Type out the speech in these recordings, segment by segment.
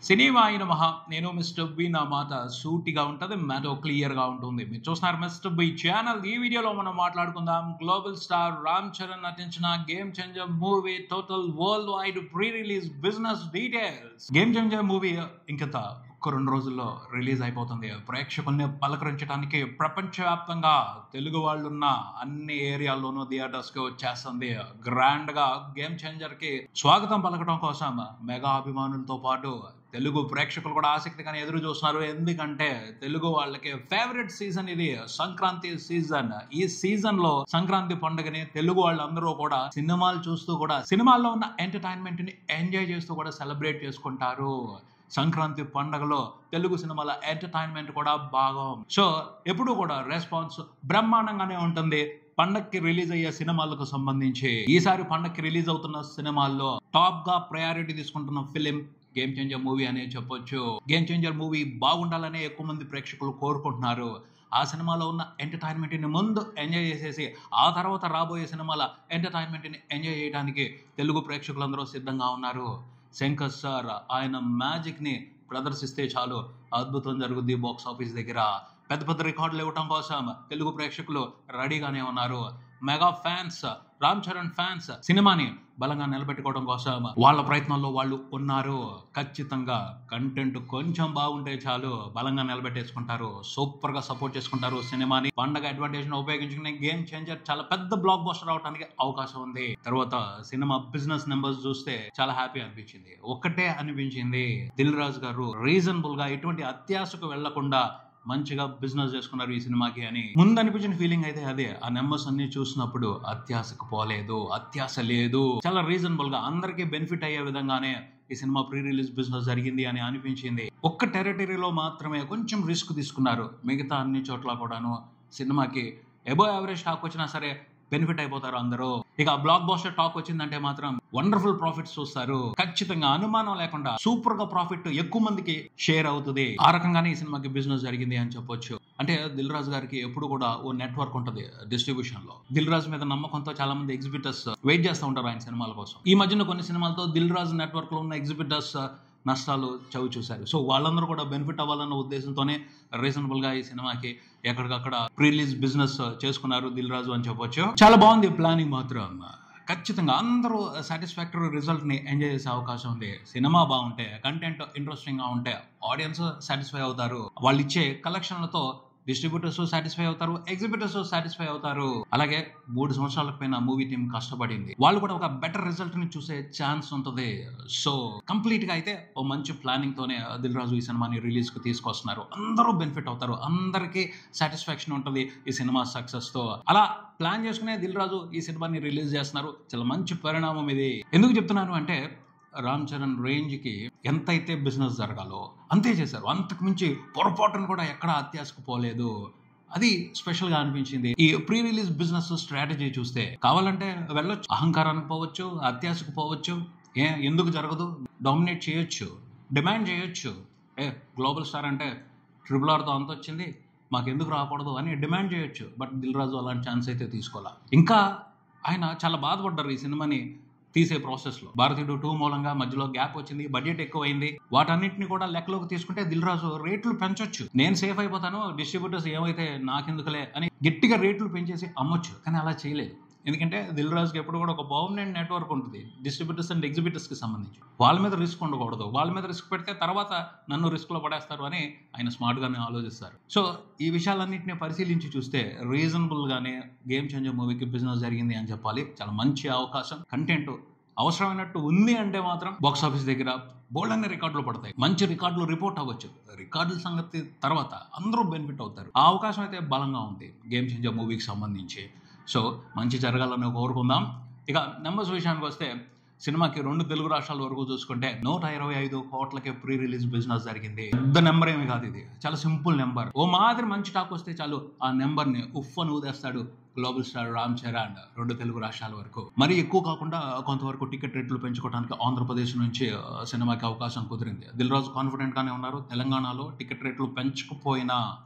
Cinema అయిన మహా నేను మిస్టర్ బి నా మాట సూటిగా ఉంటుంది, మ్యాటో క్లియర్గా ఉంటుంది. మీరు చూస్తున్నారు మిస్టర్ బి ఛానల్. ఈ వీడియోలో మనం మాట్లాడుకుందాం గ్లోబల్ స్టార్ రామ్ చరణ్ నటించిన Game Changer movie total worldwide pre release business details. Game Changer movie ఇంకంత ఒక్క 2 రోజుల్లో రిలీజ్ అయిపోతుంది. ప్రేక్షకుల్ని పలకరించడానికి ప్రపంచవ్యాప్తంగా తెలుగు వాళ్ళు ఉన్న అన్ని ఏరియాల్లోనూ థియేటర్స్ కి వచ్చేస్తుంది. గ్రాండ్ గా గేమ్ చేంజర్ కి స్వాగతం పలకడం కోసం మెగా అభిమానులతో పాటు తెలుగు ప్రేక్షకులు కూడా ఆసక్తిగానే ఎదురు చూస్తున్నారు. ఎందుకంటే తెలుగు వాళ్ళకి ఫేవరెట్ సీజన్ ఇది, సంక్రాంతి సీజన్. ఈ సీజన్ లో సంక్రాంతి పండుగని తెలుగు వాళ్ళందరూ కూడా సినిమాలు చూస్తూ కూడా సినిమాల్లో ఉన్న ఎంటర్టైన్మెంట్ ని ఎంజాయ్ చేస్తూ కూడా సెలబ్రేట్ చేసుకుంటారు. సంక్రాంతి పండుగలో తెలుగు సినిమాల ఎంటర్టైన్మెంట్ కూడా బాగా, సో ఎప్పుడు కూడా రెస్పాన్స్ బ్రహ్మాండంగానే ఉంటుంది. పండక్కి రిలీజ్ అయ్యే సినిమాలకు సంబంధించి ఈసారి పండక్కి రిలీజ్ అవుతున్న సినిమాల్లో టాప్ గా ప్రయారిటీ తీసుకుంటున్న ఫిలిం గేమ్ చేంజర్ మూవీ అనే చెప్పొచ్చు. గేమ్ చేంజర్ మూవీ బాగుండాలనే ఎక్కువ మంది ప్రేక్షకులు కోరుకుంటున్నారు. ఆ సినిమాలో ఉన్న ఎంటర్టైన్మెంట్ ని ముందు ఎంజాయ్ చేసేసి ఆ తర్వాత రాబోయే సినిమాల ఎంటర్టైన్మెంట్ ని ఎంజాయ్ చేయడానికి తెలుగు ప్రేక్షకులందరూ సిద్ధంగా ఉన్నారు. శంకర్ సార్ ఆయన మ్యాజిక్ ని ప్రదర్శిస్తే చాలు, అద్భుతం జరుగుద్ది బాక్స్ ఆఫీస్ దగ్గర. పెద్ద పెద్ద రికార్డులు ఇవ్వటం కోసం తెలుగు ప్రేక్షకులు రెడీగానే ఉన్నారు. Mega fans, Ram Charan fans సినిమాని బలంగా నిలబెట్టుకోవడం కోసం వాళ్ళ ప్రయత్నాల్లో వాళ్ళు ఉన్నారు. ఖచ్చితంగా కంటెంట్ కొంచెం బాగుంటే చాలు, బలంగా నిలబెట్టేసుకుంటారు, సూపర్ గా సపోర్ట్ చేసుకుంటారు సినిమాని. పండగ అడ్వాంటేజ్ ను ఉపయోగించుకునే గేమ్ చేంజర్ చాలా పెద్ద బ్లాక్ బస్టర్ అవడానికి అవకాశం ఉంది. తర్వాత సినిమా బిజినెస్ నెంబర్స్ చూస్తే చాలా హ్యాపీ అనిపించింది. ఒక్కటే అనిపించింది, దిల్ రాజు గారు రీజనబుల్ గా ఎటువంటి అత్యాశకు వెళ్లకుండా మంచిగా బిజినెస్ చేసుకున్నారు ఈ సినిమాకి అని ముందు అనిపించిన ఫీలింగ్ అయితే అదే. ఆ నెంబర్స్ అన్ని చూసినప్పుడు అత్యాశకు పోలేదు, అత్యాశ లేదు, చాలా రీజనబుల్ గా అందరికీ బెనిఫిట్ అయ్యే విధంగానే ఈ సినిమా ప్రీ రిలీజ్ బిజినెస్ జరిగింది అని అనిపించింది. ఒక్క టెరిటరీలో మాత్రమే కొంచెం రిస్క్ తీసుకున్నారు, మిగతా అన్ని చోట్ల కూడాను సినిమాకి ఎబో యావరేజ్ టాక్ వచ్చినా సరే బెనిఫిట్ అయిపోతారు అందరూ. ఇక బ్లాక్ బాస్టర్ టాక్ వచ్చిందంటే మాత్రం వండర్ఫుల్ ప్రాఫిట్స్ చూస్తారు. ఖచ్చితంగా అనుమానం లేకుండా సూపర్ గా ప్రాఫిట్ ఎక్కువ మందికి షేర్ అవుతుంది. ఆ రకంగానే ఈ సినిమాకి బిజినెస్ జరిగింది అని చెప్పొచ్చు. అంటే దిల్ రాజు గారికి ఎప్పుడు కూడా ఓ నెట్వర్క్ ఉంటుంది డిస్ట్రిబ్యూషన్ లో. దిల్ రాజు మీద నమ్మకంతో చాలా మంది ఎగ్జిబిటర్స్ వెయిట్ చేస్తూ ఉంటారు ఆయన సినిమాల కోసం. ఈ మధ్యన కొన్ని సినిమాలతో దిల్ రాజు నెట్వర్క్ లో ఉన్న ఎగ్జిబిటర్స్ నష్టాలు చవి చూశారు. సో వాళ్ళందరూ కూడా బెనిఫిట్ అవ్వాలన్న ఉద్దేశంతోనే రీజనబుల్ గా ఈ సినిమాకి ఎక్కడికక్కడ ప్రీ రిలీజ్ బిజినెస్ చేసుకున్నారు దిల్ రాజు అని చెప్పొచ్చు. చాలా బాగుంది ప్లానింగ్ మాత్రం. ఖచ్చితంగా అందరూ సాటిస్ఫాక్టరీ రిజల్ట్ ని ఎంజాయ్ చేసే అవకాశం ఉంది. సినిమా బాగుంటే, కంటెంట్ ఇంట్రెస్టింగ్ గా ఉంటే ఆడియన్స్ సాటిస్ఫై అవుతారు. వాళ్ళు ఇచ్చే కలెక్షన్లతో డిస్ట్రిబ్యూటర్స్ సాటిస్ఫై అవుతారు, ఎగ్జిబిటర్స్ సాటిస్ఫై అవుతారు. అలాగే 3 సంవత్సరాల పైన మూవీ టీం కష్టపడింది, వాళ్ళు కూడా ఒక బెటర్ రిజల్ట్ ని చూసే ఛాన్స్ ఉంటుంది. సో కంప్లీట్ గా అయితే ఓ మంచి ప్లానింగ్ తోనే దిల్ రాజు ఈ సినిమాని రిలీజ్ కు తీసుకొస్తున్నారు. అందరూ బెనిఫిట్ అవుతారు, అందరికీ సాటిస్ఫాక్షన్ ఉంటుంది ఈ సినిమా సక్సెస్ తో. అలా ప్లాన్ చేసుకునే దిల్ రాజు ఈ సినిమాని రిలీజ్ చేస్తున్నారు. చాలా మంచి పరిణామం ఇది. ఎందుకు చెప్తున్నాను అంటే రామ్ చరణ్ రేంజ్ కి ఎంతైతే బిజినెస్ జరగాలో అంతే చేశారు. అంతకు మించి పొరపాటును కూడా ఎక్కడ అత్యాశకు పోలేదు. అది స్పెషల్ గా అనిపించింది. ఈ ప్రీ రిలీజ్ బిజినెస్ స్ట్రాటజీ చూస్తే కావాలంటే వెళ్ళొచ్చు, అహంకారానికి పోవచ్చు, అత్యాశకు పోవచ్చు, ఎందుకు జరగదు, డామినేట్ చేయొచ్చు, డిమాండ్ చేయొచ్చు. గ్లోబల్ స్టార్ అంటే RRR తో అంత వచ్చింది, మాకెందుకు రాకూడదు అని డిమాండ్ చేయొచ్చు. బట్ దిల్ రాజు అలాంటి ఛాన్స్ అయితే తీసుకోవాలా. ఇంకా ఆయన చాలా బాధపడ్డారు ఈ సినిమాని తీసే ప్రాసెస్ లో. భారతీయుడు 2 మూలంగా మధ్యలో గ్యాప్ వచ్చింది, బడ్జెట్ ఎక్కువైంది. వాటన్నిటిని కూడా లెక్కలోకి తీసుకుంటే దిల్ రాజు రేట్లు పెంచొచ్చు. నేను సేఫ్ అయిపోతాను, డిస్ట్రిబ్యూటర్స్ ఏమైతే నాకెందుకులే అని గట్టిగా రేట్లు పెంచేసి అమ్మొచ్చు. కానీ అలా చేయలేదు. ఎందుకంటే దిల్ రాజుకి ఎప్పుడు కూడా ఒక పర్మనెంట్ నెట్వర్క్ ఉంటుంది డిస్ట్రిబ్యూటర్స్ అండ్ ఎగ్జిబిటర్స్ కి సంబంధించి. వాళ్ళ మీద రిస్క్ ఉండకూడదు, వాళ్ళ మీద రిస్క్ పెడితే తర్వాత నన్ను రిస్క్ లో పడేస్తారు అని ఆయన స్మార్ట్ గానే ఆలోచిస్తారు. సో ఈ విషయాలన్నింటినీ పరిశీలించి చూస్తే రీజనబుల్ గానే గేమ్ చేంజర్ మూవీకి బిజినెస్ జరిగింది అని చెప్పాలి. చాలా మంచి అవకాశం. కంటెంట్ అవసరమైనట్టు ఉంది అంటే మాత్రం బాక్స్ ఆఫీస్ దగ్గర బోల్డ్ అనే రికార్డులు పడతాయి, మంచి రికార్డులు రిపోర్ట్ అవ్వచ్చు. రికార్డుల సంగతి తర్వాత అందరూ బెనిఫిట్ అవుతారు. ఆ అవకాశం అయితే బలంగా ఉంది గేమ్ చేంజర్ మూవీకి సంబంధించి. సో మంచి జరగాలని కోరుకుందాం. ఇక నెంబర్స్ విషయానికి వస్తే సినిమాకి 2 తెలుగు రాష్ట్రాల వరకు చూసుకుంటే 125 కోట్లకే ప్రీ రిలీజ్ బిజినెస్ జరిగింది. పెద్ద నెంబర్ ఏమి కాదు, ఇది చాలా సింపుల్ నెంబర్. ఓ మాదిరి మంచి టాక్ వస్తే చాలు ఆ నెంబర్ ని ఉఫ్ అని ఊదేస్తాడు గ్లోబల్ స్టార్ రామ్ చరణ్. 2 తెలుగు రాష్ట్రాల వరకు మరి ఎక్కువ కాకుండా కొంతవరకు టికెట్ రేట్లు పెంచుకోవడానికి ఆంధ్రప్రదేశ్ నుంచి సినిమాకి అవకాశం కుదిరింది. దిల్ రాజు కాన్ఫిడెంట్ గానే ఉన్నారు. తెలంగాణలో టికెట్ రేట్లు పెంచుకుపోయినా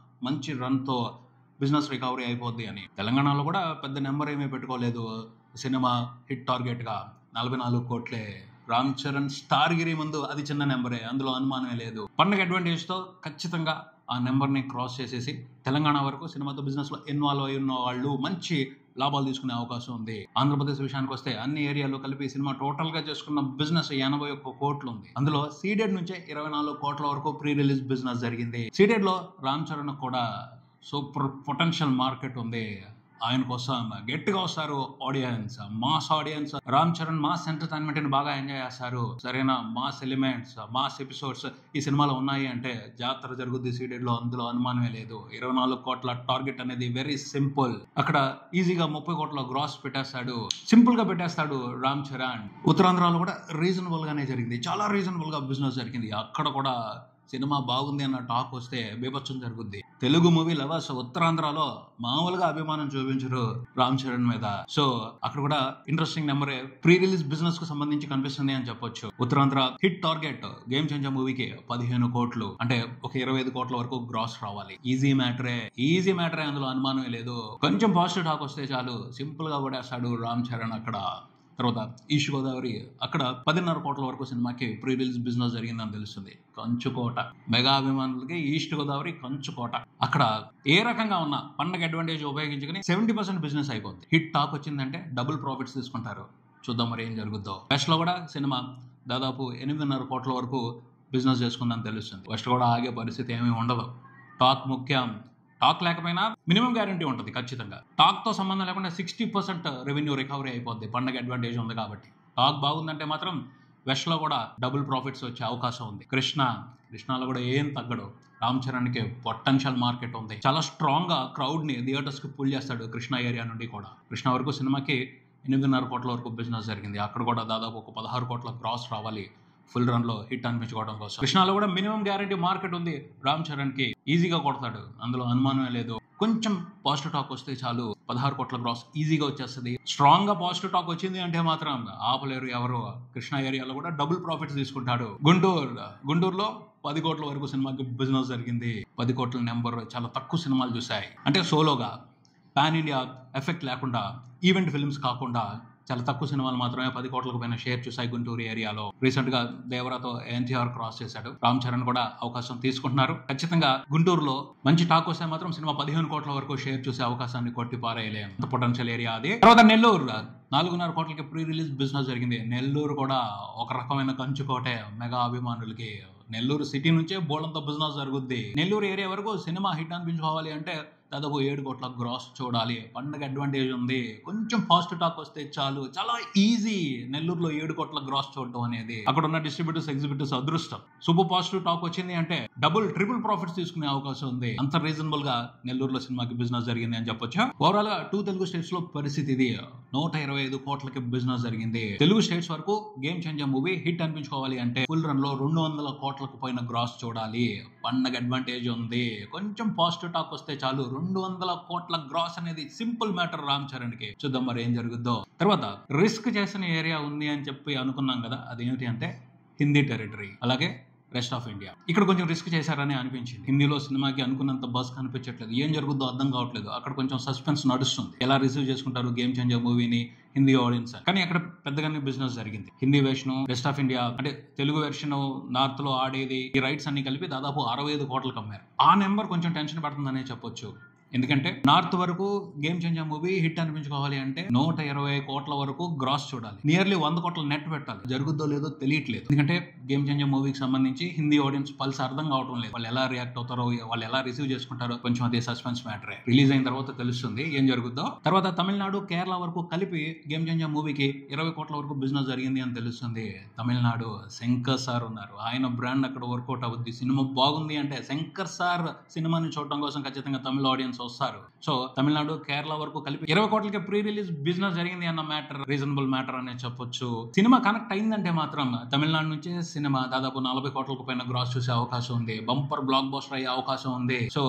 మంచి రన్ తో బిజినెస్ రికవరీ అయిపోద్ది అని. తెలంగాణలో కూడా పెద్ద నెంబర్ ఏమీ పెట్టుకోలేదు. సినిమా హిట్ టార్గెట్ గా 44 కోట్లే రామ్ చరణ్ స్టార్ గిరి ముందు అది చిన్న నెంబరే, అందులో అనుమానమే లేదు. పండగ అడ్వాంటేజ్ తో ఖచ్చితంగా ఆ నెంబర్ ని క్రాస్ చేసేసి తెలంగాణ వరకు సినిమాతో బిజినెస్ లో ఇన్వాల్వ్ అయి ఉన్న వాళ్ళు మంచి లాభాలు తీసుకునే అవకాశం ఉంది. ఆంధ్రప్రదేశ్ విషయానికి వస్తే అన్ని ఏరియాలో కలిపి సినిమా టోటల్ గా చేసుకున్న బిజినెస్ 81 కోట్లు ఉంది. అందులో సీడెడ్ నుంచే 24 కోట్ల వరకు ప్రీ రిలీజ్ బిజినెస్ జరిగింది. సీడెడ్ లో రామ్ చరణ్ కూడా సూపర్ పొటెన్షియల్ మార్కెట్ ఉంది. ఆయన కోసం గట్టిగా వస్తారు audience, mass audience. Ram Charan mass entertainment ని బాగా ఎంజాయ్ చేస్తారు. సరైన మాస్ ఎలిమెంట్స్, మాస్ ఎపిసోడ్స్ ఈ సినిమాలో ఉన్నాయి అంటే జాతర జరుగుద్ది సీడెడ్ లో, అందులో అనుమానమే లేదు. 24 కోట్ల టార్గెట్ అనేది వెరీ సింపుల్. అక్కడ ఈజీగా 30 కోట్ల గ్రాస్ పెట్టేస్తాడు, సింపుల్ గా పెట్టేస్తాడు రామ్ చరణ్. ఉత్తరాంధ్రలో కూడా రీజనబుల్ గానే జరిగింది, చాలా రీజనబుల్ గా బిజినెస్ జరిగింది. అక్కడ కూడా సినిమా బాగుంది అన్న టాక్ వస్తే బీభత్సం జరుగుద్ది. తెలుగు మూవీ లవర్స్ ఉత్తరాంధ్రలో మామూలుగా అభిమానం చూపించరు రామ్ చరణ్ మీద. సో అక్కడ కూడా interesting number pre release business కు సంబంధించి కనిపిస్తుంది అని చెప్పొచ్చు. Uttarandhra hit target game changer మూవీకి 15 కోట్లు, అంటే ఒక 25 కోట్ల వరకు గ్రాస్ రావాలి. ఈజీ మ్యాటరే, అందులో అనుమానమే లేదు. కొంచెం పాజిటివ్ టాక్ వస్తే చాలు, సింపుల్ గా పడేస్తాడు రామ్ చరణ్. అక్కడ తర్వాత ఈస్ట్ గోదావరి, అక్కడ 10.5 కోట్ల వరకు సినిమాకి ప్రీ రిలీజ్ బిజినెస్ జరిగిందని తెలుస్తుంది. కంచుకోట, మెగా అభిమానులకి ఈస్ట్ గోదావరి కంచుకోట. అక్కడ ఏ రకంగా ఉన్న పండగ అడ్వాంటేజ్ ఉపయోగించుకుని 70% బిజినెస్ అయిపోద్ది. హిట్ టాక్ వచ్చిందంటే డబుల్ ప్రాఫిట్స్ తీసుకుంటారు. చూద్దాం మరి ఏం జరుగుద్దో. వెస్ట్ లో కూడా సినిమా దాదాపు 8.5 కోట్ల వరకు బిజినెస్ చేసుకుందని తెలుస్తుంది. వెస్ట్ కూడా ఆగే పరిస్థితి ఏమీ ఉండదు. టాక్ ముఖ్యం. టాక్ లేకపోయినా మినిమం గ్యారంటీ ఉంటుంది ఖచ్చితంగా. టాక్ తో సంబంధం లేకుండా 60% రెవెన్యూ రికవరీ అయిపోద్ది, పండగ అడ్వాంటేజ్ ఉంది కాబట్టి. టాక్ బాగుందంటే మాత్రం వెస్ట్ లో కూడా డబుల్ ప్రాఫిట్స్ వచ్చే అవకాశం ఉంది. కృష్ణాలో కూడా ఏం తగ్గడు. రామ్ చరణ్ కి పొటెన్షియల్ మార్కెట్ ఉంది. చాలా స్ట్రాంగ్ గా క్రౌడ్ ని థియేటర్స్ కి పుల్ చేస్తాడు కృష్ణ ఏరియా నుండి కూడా. కృష్ణ వరకు సినిమాకి 8.5 కోట్ల వరకు బిజినెస్ జరిగింది. అక్కడ కూడా దాదాపు ఒక 16 కోట్ల క్రాస్ రావాలి ఫుల్ రన్ లో హిట్ అనిపించుకోవడం కోసం. కృష్ణాలో కూడా మినిమం గ్యారంటీ మార్కెట్ ఉంది. రామ్ చరణ్ కి ఈజీగా కొడతాడు, అందులో అనుమానమే లేదు. కొంచెం పాజిటివ్ టాక్ వస్తే చాలు 16 కోట్ల గ్రాస్ ఈజీగా వచ్చేస్తుంది. స్ట్రాంగ్ గా పాజిటివ్ టాక్ వచ్చింది అంటే మాత్రం ఆపలేరు ఎవరు. కృష్ణా ఏరియాలో కూడా డబుల్ ప్రాఫిట్స్ తీసుకుంటాడు. గుంటూరులో 10 కోట్ల వరకు సినిమాకి బిజినెస్ జరిగింది. 10 కోట్ల నెంబర్ చాలా తక్కువ సినిమాలు చూసాయి. అంటే సోలోగా పాన్ ఇండియా ఎఫెక్ట్ లేకుండా, ఈవెంట్ ఫిల్మ్స్ కాకుండా చాలా తక్కువ సినిమాలు మాత్రమే 10 కోట్లకు పైన షేర్ చూసాయి గుంటూరు ఏరియాలో. రీసెంట్ గా దేవరాతో ఎన్టీఆర్ క్రాస్ చేశాడు. రామ్ చరణ్ కూడా అవకాశం తీసుకుంటున్నారు. ఖచ్చితంగా గుంటూరులో మంచి టాక్ వస్తే మాత్రం సినిమా 15 కోట్ల వరకు షేర్ చూసే అవకాశాన్ని కొట్టి పారేయలేం. పొటెన్షియల్ ఏరియా అది. తర్వాత నెల్లూరు 4.5 కోట్లకి ప్రీ రిలీజ్ బిజినెస్ జరిగింది. నెల్లూరు కూడా ఒక రకమైన కంచుకోటే మెగా అభిమానులకి. నెల్లూరు సిటీ నుంచే బోల్డంతో బిజినెస్ జరుగుద్ది. నెల్లూరు ఏరియా వరకు సినిమా హిట్ అనిపించుకోవాలి అంటే దాదాపు 7 కోట్ల గ్రాస్ చూడాలి. పండగ అడ్వాంటేజ్ ఉంది. కొంచెం పాజిటివ్ టాక్ వస్తే చాలు, చాలా ఈజీ నెల్లూరులో 7 కోట్ల గ్రాస్ చూడటం అనేది. అక్కడ ఉన్న డిస్ట్రిబ్యూటర్స్, ఎగ్జిబిటర్స్ అదృష్టం. సూపర్ పాజిటివ్ టాక్ వచ్చింది అంటే డబుల్ ట్రిపుల్ ప్రాఫిట్స్ తీసుకునే అవకాశం ఉంది. అంత రీజనబుల్ గా నెల్లూరులో సినిమాకి బిజినెస్ జరిగింది అని చెప్పొచ్చు. ఓవరాల్ గా 2 తెలుగు స్టేట్స్ లో పరిస్థితి ఇది. 125 కోట్లకి బిజినెస్ జరిగింది. తెలుగు స్టేట్స్ వరకు గేమ్ చేంజర్ మూవీ హిట్ అనిపించుకోవాలి అంటే ఫుల్ రన్ లో 200 కోట్లకు పైన గ్రాస్ చూడాలి. పండగ అడ్వాంటేజ్ ఉంది. కొంచెం పాజిటివ్ టాక్ వస్తే చాలు 200 కోట్ల గ్రాస్ అనేది సింపుల్ మ్యాటర్ రామ్ చరణ్ కి. చూద్దాం మరి ఏం జరుగుద్దో. తర్వాత రిస్క్ చేసిన ఏరియా ఉంది అని చెప్పి అనుకున్నాం కదా, అదేమిటి అంటే హిందీ టెరిటరీ, అలాగే రెస్ట్ ఆఫ్ ఇండియా. ఇక్కడ కొంచెం రిస్క్ చేశారని అనిపించింది. హిందీలో సినిమాకి అనుకున్నంత బస్ కనిపించట్లేదు. ఏం జరుగుద్దో అర్థం కావట్లేదు. అక్కడ కొంచెం సస్పెన్స్ నడుస్తుంది. ఎలా రిసీవ్ చేసుకుంటారు గేమ్ చేంజర్ మూవీని హిందీ ఆడియన్స్. కానీ అక్కడ పెద్దగానే బిజినెస్ జరిగింది. Hindi version, rest of India అంటే తెలుగు వెర్షన్ నార్త్ లో ఆడేది, ఈ రైట్స్ అన్ని కలిపి దాదాపు 65 కోట్లకు అమ్మారు. ఆ నెంబర్ కొంచెం టెన్షన్ పడుతుందనే చెప్పొచ్చు. ఎందుకంటే నార్త్ వరకు గేమ్ చేంజర్ మూవీ హిట్ అనిపించుకోవాలి అంటే 120 కోట్ల వరకు గ్రాస్ చూడాలి. నియర్లీ 100 కోట్ల నెట్ పెట్టాలి. జరుగుద్దో లేదో తెలియట్లేదు. ఎందుకంటే గేమ్ చేంజర్ మూవీకి సంబంధించి హిందీ ఆడియన్స్ పల్స్ అర్థం కావడం లేదు. వాళ్ళు ఎలా రియాక్ట్ అవుతారో, వాళ్ళు ఎలా రిసీవ్ చేసుకుంటారో కొంచెం అదే సస్పెన్స్ మ్యాటరే. రిలీజ్ అయిన తర్వాత తెలుస్తుంది ఏం జరుగుద్దో. తర్వాత తమిళనాడు, కేరళ వరకు కలిపి గేమ్ చేంజర్ మూవీకి 20 కోట్ల వరకు బిజినెస్ జరిగింది అని తెలుస్తుంది. తమిళనాడు శంకర్ సార్ ఉన్నారు. ఆయన బ్రాండ్ అక్కడ వర్కౌట్ అవుద్ది. సినిమా బాగుంది అంటే శంకర్ సార్ సినిమాని చూడడం కోసం ఖచ్చితంగా తమిళ ఆడియన్స్ వస్తారు. సో తమిళనాడు, కేరళ వరకు కలిపి 20 కోట్లకి ప్రీ రిలీజ్ బిజినెస్ జరిగింది అన్న మ్యాటర్ రీజనబుల్ మ్యాటర్ అనే చెప్పొచ్చు. సినిమా కనెక్ట్ అయిందంటే మాత్రం తమిళనాడు నుంచే సినిమా దాదాపు 40 కోట్లకు పైన గ్రాస్ చూసే అవకాశం ఉంది. బంపర్ బ్లాక్ బస్టర్ అయ్యే అవకాశం ఉంది. సో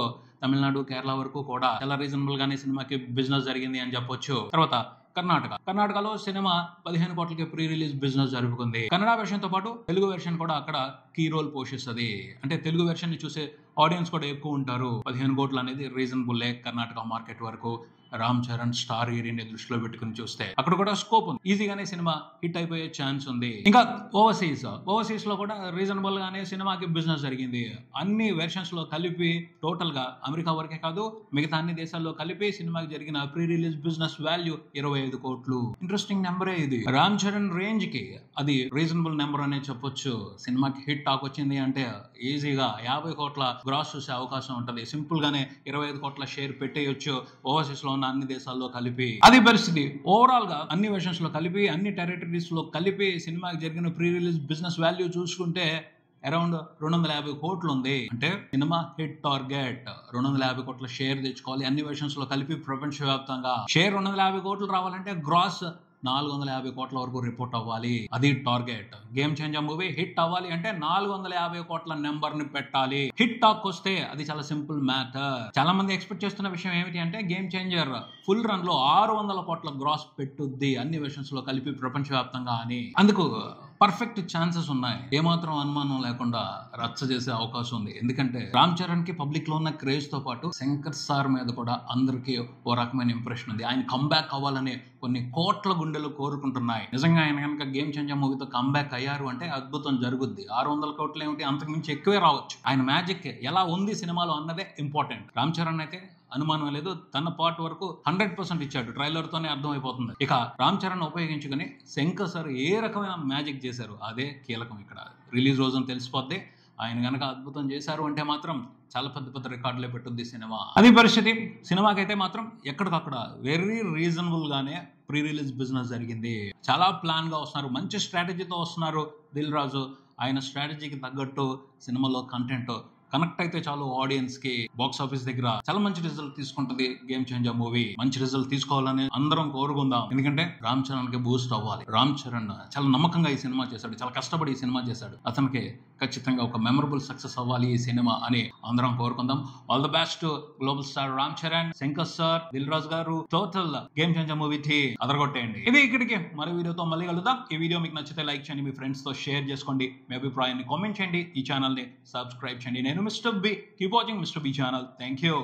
తమిళనాడు, కేరళ వరకు కూడా చాలా రీజనబుల్ గానే సినిమాకి బిజినెస్ జరిగింది అని చెప్పొచ్చు. తర్వాత కర్ణాటకలో సినిమా 15 కోట్లకి ప్రీ రిలీజ్ బిజినెస్ జరుపుకుంది. కన్నడ వెర్షన్ తో పాటు తెలుగు వెర్షన్ కూడా అక్కడ కీ రోల్ పోషిస్తుంది. అంటే తెలుగు వెర్షన్ ని చూసే ఆడియన్స్ కూడా ఎక్కువ ఉంటారు. 15 కోట్లు అనేది రీజనబుల్ కర్ణాటక మార్కెట్ వరకు. రామ్ చరణ్ స్టార్ ఏరియాని దృష్టిలో పెట్టుకుని చూస్తే అక్కడ కూడా స్కోప్ ఉంది, ఈజీగానే సినిమా హిట్ అయిపోయే ఛాన్స్ ఉంది. ఇంకా ఓవర్సీస్ లో కూడా రీజనబుల్ గానే సినిమాకి బిజినెస్ జరిగింది. అన్ని వెర్షన్స్ లో కలిపి టోటల్ గా అమెరికా వరకే కాదు మిగతా అన్ని దేశాల్లో కలిపి సినిమాకి జరిగిన ప్రీ రిలీజ్ బిజినెస్ వాల్యూ 25 కోట్లు. ఇంట్రెస్టింగ్ నెంబరే ఇది. రామ్ చరణ్ రేంజ్ కి అది రీజనబుల్ నెంబర్ అనే చెప్పొచ్చు. సినిమాకి హిట్ టాక్ వచ్చింది అంటే ఈజీగా 50 కోట్ల గ్రాస్ చూసే అవకాశం ఉంటది. సింపుల్ గానే 25 కోట్ల షేర్ పెట్టేయొచ్చు ఓవర్సీస్ లో ఉన్న అన్ని దేశాల్లో కలిపి. అది పరిస్థితి. ఓవరాల్ గా అన్ని వెర్షన్స్ లో కలిపి అన్ని టెరిటరీస్ లో కలిపి సినిమాకి జరిగిన ప్రీ రిలీజ్ బిజినెస్ వాల్యూ చూసుకుంటే అరౌండ్ 250 కోట్లు ఉంది. అంటే సినిమా హిట్ టార్గెట్ 250 కోట్ల షేర్ తెచ్చుకోవాలి అన్ని వెర్షన్స్ లో కలిపి ప్రపంచవ్యాప్తంగా. షేర్ 250 కోట్లు రావాలంటే గ్రాస్ 450 కోట్ల వరకు రిపోర్ట్ అవ్వాలి. అది target. Game Changer movie hit అవ్వాలి అంటే 450 కోట్ల నెంబర్ ని పెట్టాలి. హిట్ టాక్ వస్తే అది చాలా సింపుల్ మ్యాటర్. చాలా మంది ఎక్స్పెక్ట్ చేస్తున్న విషయం ఏమిటి అంటే గేమ్ చేంజర్ ఫుల్ రన్ లో 600 కోట్ల గ్రాస్ పెట్టుద్ది అన్ని వెర్షన్స్ లో కలిపి ప్రపంచవ్యాప్తంగా అని. అందుకు పర్ఫెక్ట్ ఛాన్సెస్ ఉన్నాయి. ఏమాత్రం అనుమానం లేకుండా రచ్చ చేసే అవకాశం ఉంది. ఎందుకంటే రామ్ చరణ్ కి పబ్లిక్ లో ఉన్న క్రేజ్ తో పాటు శంకర్ సార్ మీద కూడా అందరికీ ఓ రకమైన ఇంప్రెషన్ ఉంది. ఆయన కంబ్యాక్ అవ్వాలని కొన్ని కోట్ల గుండెలు కోరుకుంటున్నాయి. నిజంగా ఆయన కనుక గేమ్ చేంజర్ మూవీతో కంబ్యాక్ అయ్యారు అంటే అద్భుతం జరుగుద్ది. 600 కోట్లు ఏమిటి, అంతకుమించి ఎక్కువే రావచ్చు. ఆయన మ్యాజిక్ ఎలా ఉంది సినిమాలో అన్నదే ఇంపార్టెంట్. రామ్ చరణ్ అయితే అనుమానం లేదు, తన పార్ట్ వరకు 100% ఇచ్చాడు. ట్రైలర్ తోనే అర్థమైపోతుంది. ఇక రామ్ చరణ్ ఉపయోగించుకుని శంకర్ సార్ ఏ రకమైన మ్యాజిక్ చేశారు అదే కీలకం. ఇక్కడ రిలీజ్ రోజున తెలిసిపోద్ది. ఆయన గనక అద్భుతం చేశారు అంటే మాత్రం చాలా పెద్ద పెద్ద రికార్డులే పెట్టుద్ది సినిమా. అది పరిస్థితి. సినిమాకైతే మాత్రం ఎక్కడికక్కడ వెరీ రీజనబుల్ గానే ప్రీ రిలీజ్ బిజినెస్ జరిగింది. చాలా ప్లాన్ గా వస్తున్నారు, మంచి స్ట్రాటజీతో వస్తున్నారు దిల్ రాజు. ఆయన స్ట్రాటజీకి తగ్గట్టు సినిమాలో కంటెంట్ కనెక్ట్ అయితే చాలు ఆడియన్స్ కి. బాక్స్ ఆఫీస్ దగ్గర చాలా మంచి రిజల్ట్ తీసుకుంటది గేమ్ చేంజర్ మూవీ. మంచి రిజల్ట్ తీసుకోవాలని అందరం కోరుకుందాం. ఎందుకంటే రామ్ చరణ్ కి బూస్ట్ అవ్వాలి. రామ్ చరణ్ చాలా నమ్మకంగా ఈ సినిమా చేశాడు, చాలా కష్టపడి ఈ సినిమా చేశాడు. అతనికి ఖచ్చితంగా ఒక మెమరబుల్ సక్సెస్ అవ్వాలి ఈ సినిమా అని అందరం కోరుకుందాం. All the best global star Ram Charan, Shankar sir, Dil Raju garu, total Game Changer movie థీ అదరగొట్టేయండి. ఇది ఇక్కడికి మరో వీడియోతో మళ్ళీ కలుద్దాం. ఈ వీడియో మీకు నచ్చితే లైక్ చేయండి, మీ ఫ్రెండ్స్ తో షేర్ చేసుకోండి, మీ అభిప్రాయాన్ని కామెంట్ చేయండి, ఈ ఛానల్ ని సబ్స్క్రైబ్ చేయండి. నేను Mr. B. Keep watching Mr. B channel. Thank you.